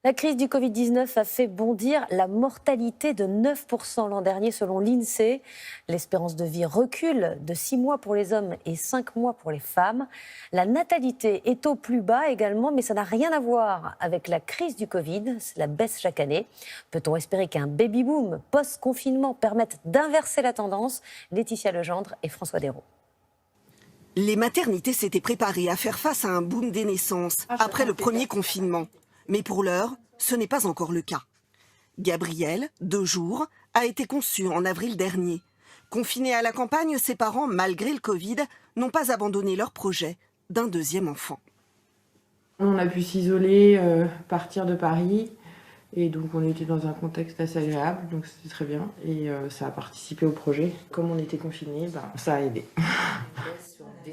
La crise du Covid-19 a fait bondir la mortalité de 9% l'an dernier selon l'INSEE. L'espérance de vie recule de 6 mois pour les hommes et 5 mois pour les femmes. La natalité est au plus bas également, mais ça n'a rien à voir avec la crise du Covid. La baisse chaque année. Peut-on espérer qu'un baby-boom post-confinement permette d'inverser la tendance? Laetitia Legendre et François Desraux. Les maternités s'étaient préparées à faire face à un boom des naissances après le premier confinement. Mais pour l'heure, ce n'est pas encore le cas. Gabrielle, 2 jours, a été conçue en avril dernier. Confinée à la campagne, ses parents, malgré le Covid, n'ont pas abandonné leur projet d'un 2e enfant. On a pu s'isoler, partir de Paris. Et donc on était dans un contexte assez agréable, donc c'était très bien. Et ça a participé au projet. Comme on était confinés, ça a aidé.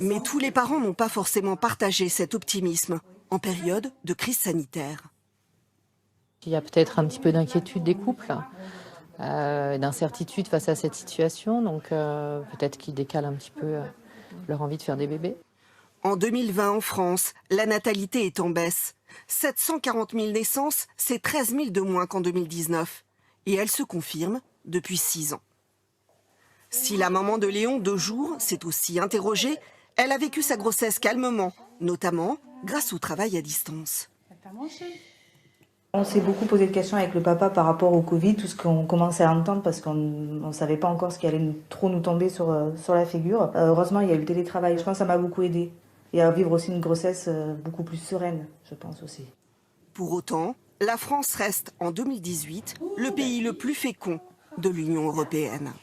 Mais tous les parents n'ont pas forcément partagé cet optimisme en période de crise sanitaire. Il y a peut-être un petit peu d'inquiétude des couples, d'incertitude face à cette situation, donc peut-être qu'ils décalent un petit peu leur envie de faire des bébés. En 2020, en France, la natalité est en baisse. 740 000 naissances, c'est 13 000 de moins qu'en 2019. Et elle se confirme depuis 6 ans. Si la maman de Léon, 2 jours, s'est aussi interrogée, elle a vécu sa grossesse calmement, notamment grâce au travail à distance. On s'est beaucoup posé de questions avec le papa par rapport au Covid, tout ce qu'on commençait à entendre parce qu'on ne savait pas encore ce qui allait trop nous tomber sur la figure. Heureusement, il y a eu le télétravail. Je pense que ça m'a beaucoup aidé. Et à vivre aussi une grossesse beaucoup plus sereine, je pense aussi. Pour autant, la France reste en 2018 le pays le plus fécond de l'Union européenne.